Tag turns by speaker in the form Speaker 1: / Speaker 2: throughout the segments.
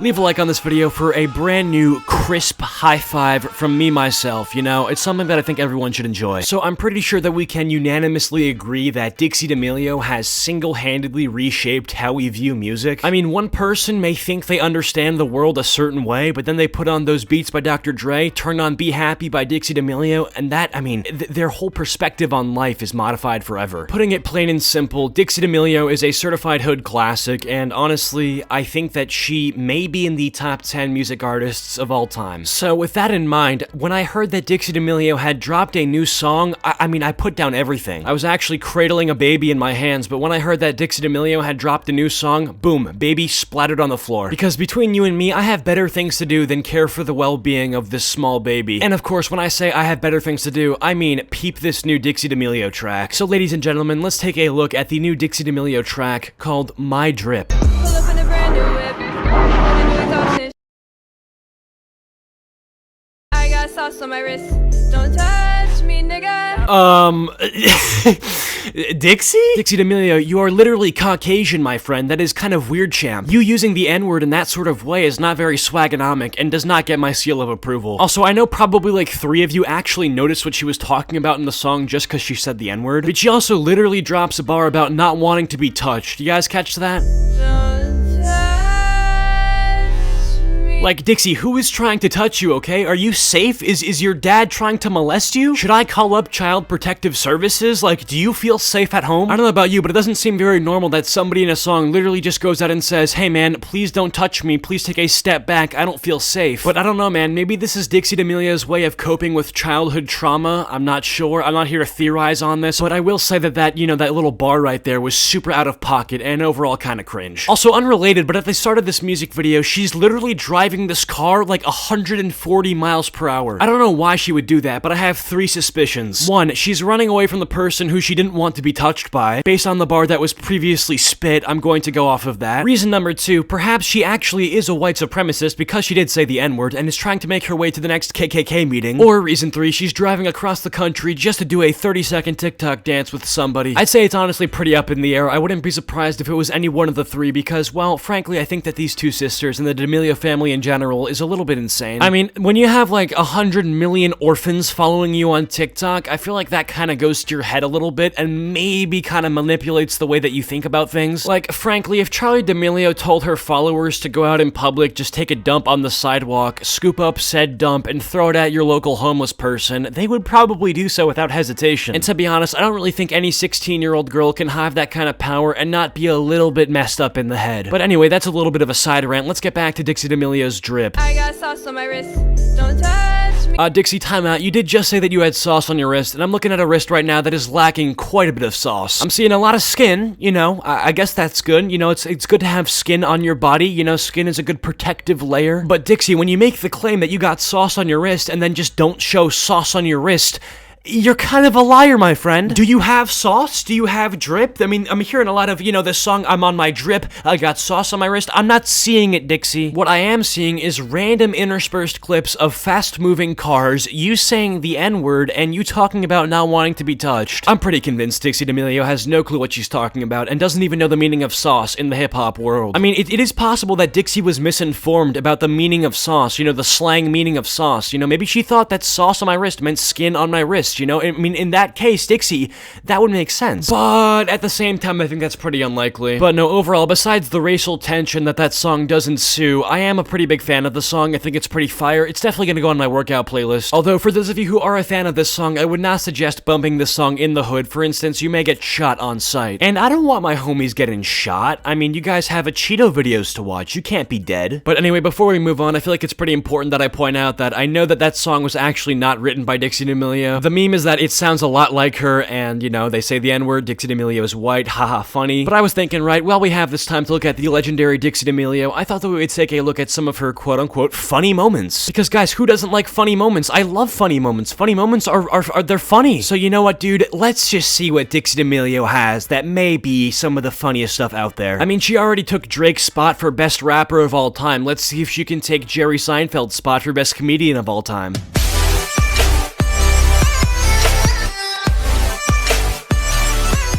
Speaker 1: leave a like on this video for a brand new, crisp high five from me myself, you know? It's something that I think everyone should enjoy. So I'm pretty sure that we can unanimously agree that Dixie D'Amelio has single-handedly reshaped how we view music. I mean, one person may think they understand the world a certain way, but then they put on those beats by Dr. Dre, turn on Be Happy by Dixie D'Amelio, and that, I mean, their whole perspective on life is modified forever. Putting it plain and simple, Dixie D'Amelio is a certified hood classic, and honestly, I think that she may be in the top 10 music artists of all time. So with that in mind, when I heard that Dixie D'Amelio had dropped a new song, I mean, I put down everything. I was actually cradling a baby in my hands, but when I heard that Dixie D'Amelio had dropped a new song, boom, baby splattered on the floor. Because between you and me, I have better things to do than care for the well-being of this small baby. And of course, when I say I have better things to do, I mean peep this new Dixie D'Amelio track. So ladies and gentlemen, let's take a look at the new Dixie D'Amelio track called My Drip.
Speaker 2: Pull up in a brand new whip. I got sauce on my wrist. Don't touch me, nigga.
Speaker 1: Dixie? Dixie D'Amelio, you are literally Caucasian, my friend. That is kind of weird, champ. You using the N-word in that sort of way is not very swagonomic and does not get my seal of approval. Also, I know probably like 3 of you actually noticed what she was talking about in the song just because she said the N-word, but she also literally drops a bar about not wanting to be touched. You guys catch that?
Speaker 2: Don't touch me.
Speaker 1: Like, Dixie, who is trying to touch you, okay? Are you safe? Is your dad trying to molest you? Should I call up Child Protective Services? Like, do you feel safe at home? I don't know about you, but it doesn't seem very normal that somebody in a song literally just goes out and says, hey man, please don't touch me, please take a step back, I don't feel safe. But I don't know, man, maybe this is Dixie D'Amelio's way of coping with childhood trauma. I'm not sure, I'm not here to theorize on this, but I will say that, you know, that little bar right there was super out of pocket and overall kind of cringe. Also unrelated, but at the start of this music video, she's literally driving this car like 140 miles per hour. I don't know why she would do that, but I have 3 suspicions. 1, she's running away from the person who she didn't want to be touched by. Based on the bar that was previously spit, I'm going to go off of that. Reason number 2, perhaps she actually is a white supremacist because she did say the N-word and is trying to make her way to the next KKK meeting. Or reason 3, she's driving across the country just to do a 30-second TikTok dance with somebody. I'd say it's honestly pretty up in the air. I wouldn't be surprised if it was any one of the 3 because, well, frankly, I think that these 2 sisters and the D'Amelio family in general is a little bit insane. I mean, when you have like 100 million orphans following you on TikTok, I feel like that kind of goes to your head a little bit and maybe kind of manipulates the way that you think about things. Like, frankly, if Charli D'Amelio told her followers to go out in public, just take a dump on the sidewalk, scoop up said dump, and throw it at your local homeless person, they would probably do so without hesitation. And to be honest, I don't really think any 16-year-old girl can have that kind of power and not be a little bit messed up in the head. But anyway, that's a little bit of a side rant. Let's get back to Dixie D'Amelio's Drip.
Speaker 2: I got sauce on my wrist. Don't touch me.
Speaker 1: Dixie, time out. You did just say that you had sauce on your wrist, and I'm looking at a wrist right now that is lacking quite a bit of sauce. I'm seeing a lot of skin, you know, I guess that's good. You know, it's good to have skin on your body. You know, skin is a good protective layer. But Dixie, when you make the claim that you got sauce on your wrist and then just don't show sauce on your wrist, you're kind of a liar, my friend. Do you have sauce? Do you have drip? I mean, I'm hearing a lot of, you know, this song, I'm on my drip, I got sauce on my wrist. I'm not seeing it, Dixie. What I am seeing is random interspersed clips of fast-moving cars, you saying the N-word, and you talking about not wanting to be touched. I'm pretty convinced Dixie D'Amelio has no clue what she's talking about and doesn't even know the meaning of sauce in the hip-hop world. I mean, it is possible that Dixie was misinformed about the meaning of sauce, you know, the slang meaning of sauce. You know, maybe she thought that sauce on my wrist meant skin on my wrist. You know, I mean, in that case, Dixie, that would make sense. But at the same time, I think that's pretty unlikely. But no, overall, besides the racial tension that song does ensue, I am a pretty big fan of the song. I think it's pretty fire. It's definitely gonna go on my workout playlist. Although, for those of you who are a fan of this song, I would not suggest bumping this song in the hood. For instance, you may get shot on sight. And I don't want my homies getting shot. I mean, you guys have a Cheeto videos to watch. You can't be dead. But anyway, before we move on, I feel like it's pretty important that I point out that I know that song was actually not written by Dixie D'Amelio. The meme is that it sounds a lot like her, and, you know, they say the N-word, Dixie D'Amelio is white, haha, funny. But I was thinking, right, while we have this time to look at the legendary Dixie D'Amelio, I thought that we would take a look at some of her quote-unquote funny moments. Because, guys, who doesn't like funny moments? I love funny moments. Funny moments they're funny. So, you know what, dude? Let's just see what Dixie D'Amelio has that may be some of the funniest stuff out there. I mean, she already took Drake's spot for best rapper of all time. Let's see if she can take Jerry Seinfeld's spot for best comedian of all time.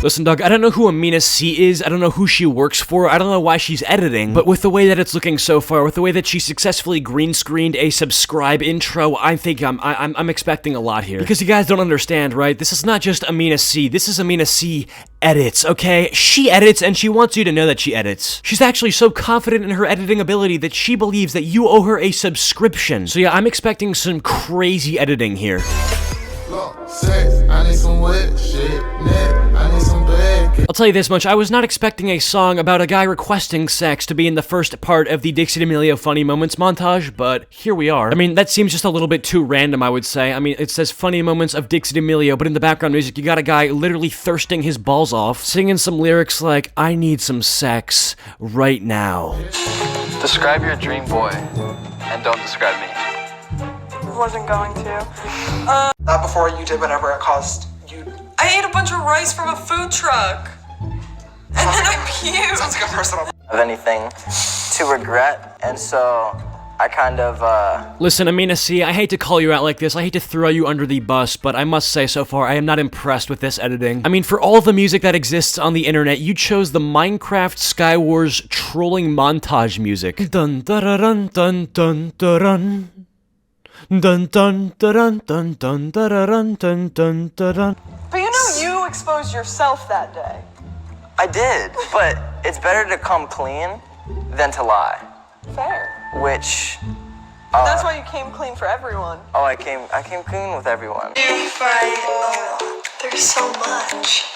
Speaker 1: Listen, dog, I don't know who Amina C is, I don't know who she works for, I don't know why she's editing, but with the way that it's looking so far, with the way that she successfully green screened a subscribe intro, I think I'm expecting a lot here. Because you guys don't understand, right? This is not just Amina C, this is Amina C edits, okay? She edits, and she wants you to know that she edits. She's actually so confident in her editing ability that she believes that you owe her a subscription. So yeah, I'm expecting some crazy editing here.
Speaker 3: I need some wet shit, I need some bad.
Speaker 1: I'll tell you this much, I was not expecting a song about a guy requesting sex to be in the first part of the Dixie D'Amelio Funny Moments montage, but here we are. I mean, that seems just a little bit too random, I would say. I mean, it says Funny Moments of Dixie D'Amelio, but in the background music, you got a guy literally thirsting his balls off, singing some lyrics like, I need some sex right now.
Speaker 4: Describe your dream boy, and don't describe me.
Speaker 5: Wasn't going to.
Speaker 6: Not before you did whatever it cost you.
Speaker 5: I ate a bunch of rice from a food truck. And then I puked.
Speaker 6: Sounds like a personal.
Speaker 4: Of anything to regret, and so I kind of,
Speaker 1: Listen, Amina C, I hate to call you out like this, I hate to throw you under the bus, but I must say so far, I am not impressed with this editing. I mean, for all the music that exists on the internet, you chose the Minecraft Skywars trolling montage music. Dun dun dun dun dun. Dun dun dun dun dun dun dun dun dun dun.
Speaker 5: But you know you exposed yourself that day.
Speaker 4: I did, but it's better to come clean than to lie.
Speaker 5: Fair.
Speaker 4: Which,
Speaker 5: That's why you came clean for everyone.
Speaker 4: oh, I came clean with everyone.
Speaker 5: You fight a lot. There's so much.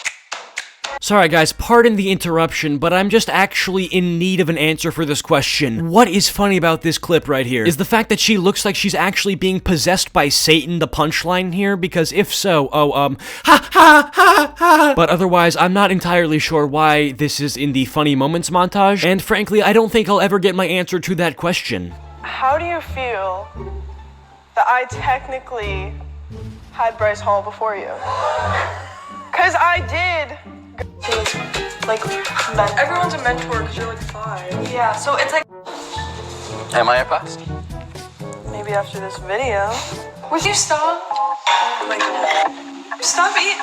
Speaker 1: Sorry guys, pardon the interruption, but I'm just actually in need of an answer for this question. What is funny about this clip right here? Is the fact that she looks like she's actually being possessed by Satan the punchline here? Because if so, ha ha ha ha! But otherwise, I'm not entirely sure why this is in the Funny Moments montage, and frankly, I don't think I'll ever get my answer to that question.
Speaker 5: How do you feel that I technically had Bryce Hall before you? Because I did. Like, everyone's a mentor because you're like 5. Yeah, so it's like.
Speaker 4: Am I a past?
Speaker 5: Maybe after this video. Would you stop? Oh my god. Stop eating.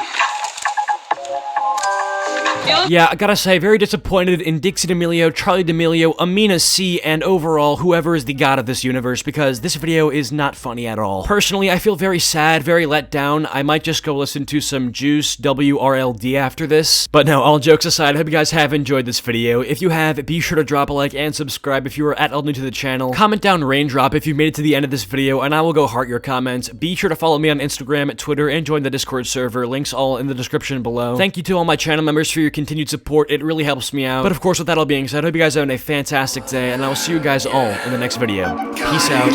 Speaker 1: Yeah, I gotta say, very disappointed in Dixie D'Amelio, Charlie D'Amelio, Amina C, and overall, whoever is the god of this universe, because this video is not funny at all. Personally, I feel very sad, very let down. I might just go listen to some Juice WRLD after this. But no, all jokes aside, I hope you guys have enjoyed this video. If you have, be sure to drop a like and subscribe if you are at all new to the channel. Comment down Raindrop if you've made it to the end of this video, and I will go heart your comments. Be sure to follow me on Instagram, Twitter, and join the Discord server. Links all in the description below. Thank you to all my channel members for your continued support. It really helps me out. But of course, with that all being said, I hope you guys are having a fantastic day, and I will see you guys all in the next video. Peace out.